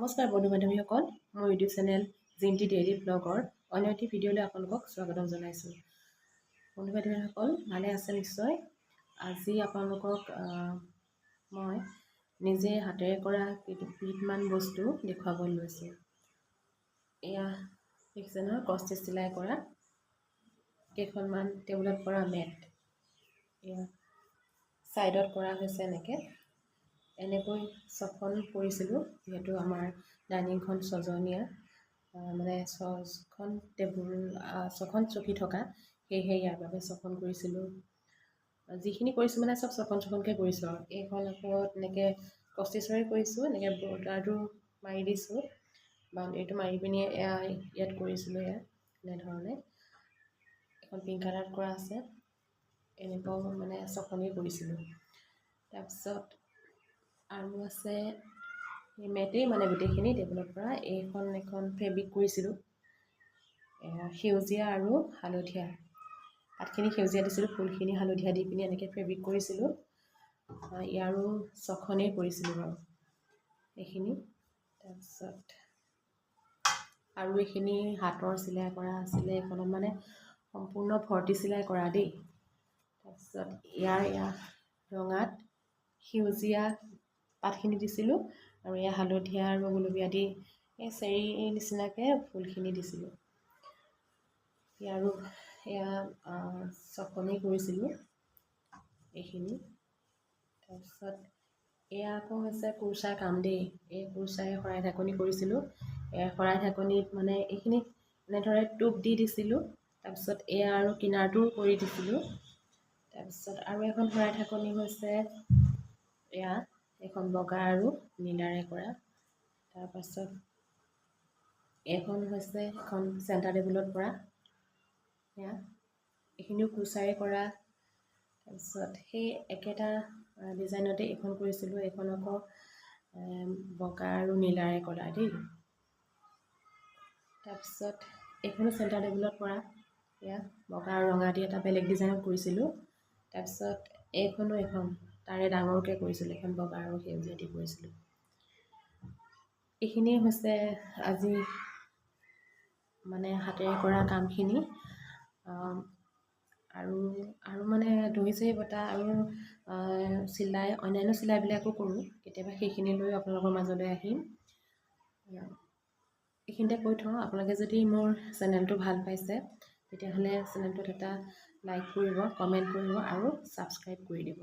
নমস্কাৰ বন্ধু বান্ধৱীসকল, মোৰ ইউটিউব চেনেল জিন্টি ডেইলি ব্লগৰ অন্য এটি ভিডিঅ'লৈ আপোনালোকক স্বাগতম জনাইছোঁ। বন্ধু বান্ধৱীসকল ভালে আছে নিশ্চয়। আজি আপোনালোকক মই নিজে হাতেৰে কৰা কেইটামান বস্তু দেখুৱাবলৈ লৈছোঁ। এয়া দেখিছে নহয়, ক্ৰছ চিলাই কৰা কেইখনমান টেবুলত পৰা মেট। এয়া ছাইডত কৰা হৈছে এনেকৈ ছখন কৰিছিলোঁ, যিহেতু আমাৰ ডাইনিংখন ছজনীয়া, মানে ছখন চকী থকা, সেয়েহে ইয়াৰ বাবে ছখন কৰিছিলোঁ। যিখিনি কৰিছোঁ মানে চব ছখনকৈ কৰিছোঁ আৰু এইখন আকৌ এনেকৈ ক্ৰছ কৰিছোঁ, এনেকৈ বৰ্ডাৰটো মাৰি দিছোঁ, বাউণ্ডেৰীটো মাৰি পিনি ইয়াত কৰিছিলোঁ। এনেধৰণে এখন পিংক কালাৰত কৰা আছে, এনেকুৱাও মানে ছখনেই কৰিছিলোঁ। তাৰপিছত আৰু আছে মেটেই, মানে গোটেইখিনি টেবুলৰ পৰা এখন ফেব্ৰিক কৰিছিলোঁ, সেউজীয়া আৰু হালধীয়া। পাতখিনি সেউজীয়া দিছিলোঁ, ফুলখিনি হালধীয়া দি পিনি এনেকৈ ফেব্ৰিক কৰিছিলোঁ। ইয়াৰো ছখনেই কৰিছিলোঁ বাৰু এইখিনি। তাৰপিছত আৰু এইখিনি হাতৰ চিলাই কৰা আছিলে, এইখনত মানে সম্পূৰ্ণ ভৰ্তি চিলাই কৰা দেই। তাৰপিছত ইয়াৰ ৰঙাত সেউজীয়া পাতখিনি দিছিলোঁ, আৰু এয়া হালধীয়া আৰু গুলপীয়া দি এই চেৰী নিচিনাকৈ ফুলখিনি দিছিলোঁ। ইয়াৰো এয়া ছখনেই কৰিছিলোঁ এইখিনি। তাৰপিছত এয়া আকৌ হৈছে কুৰ্চাৰ কাম দেই। এই কুৰ্চাৰে শৰাই ঢাকনি কৰিছিলোঁ। শৰাই ঢাকনিত মানে এইখিনি এনেদৰে টোপ দি দিছিলোঁ। তাৰপিছত এয়া আৰু কিনাৰটোও কৰি দিছিলোঁ। তাৰপিছত আৰু এখন শৰাই ঢাকনি হৈছে এয়া এখন বগা আৰু নীলাৰে কৰা। তাৰপাছত এইখন হৈছে এখন চেণ্টাৰ টেবুলত পৰা, এয়া এইখিনিও কুৰ্চাৰে কৰা। তাৰপিছত সেই একেটা ডিজাইনতে এইখন কৰিছিলোঁ, এইখন আকৌ বগা আৰু নীলাৰে কৰা দেই। তাৰপিছত এইখনো চেণ্টাৰ টেবুলত পৰা, এয়া বগা আৰু ৰঙা দি এটা বেলেগ ডিজাইনত কৰিছিলোঁ। তাৰপিছত এইখন তাৰে ডাঙৰকৈ কৰিছিলোঁ, এইখন বগা আৰু সেউজীয়া দি কৰিছিলোঁ। এইখিনিয়ে হৈছে আজি মানে হাতেৰে কৰা কামখিনি। আৰু মানে দহি চহি বটা আৰু চিলাই, অন্যান্য চিলাইবিলাকো কৰোঁ কেতিয়াবা, সেইখিনি লৈ আপোনালোকৰ মাজলৈ আহিম। এইখিনিতে কৈ থওঁ, আপোনালোকে যদি মোৰ চেনেলটো ভাল পাইছে তেতিয়াহ'লে চেনেলটোত এটা লাইক কৰিব, কমেণ্ট কৰিব আৰু ছাবস্ক্ৰাইব কৰি দিব।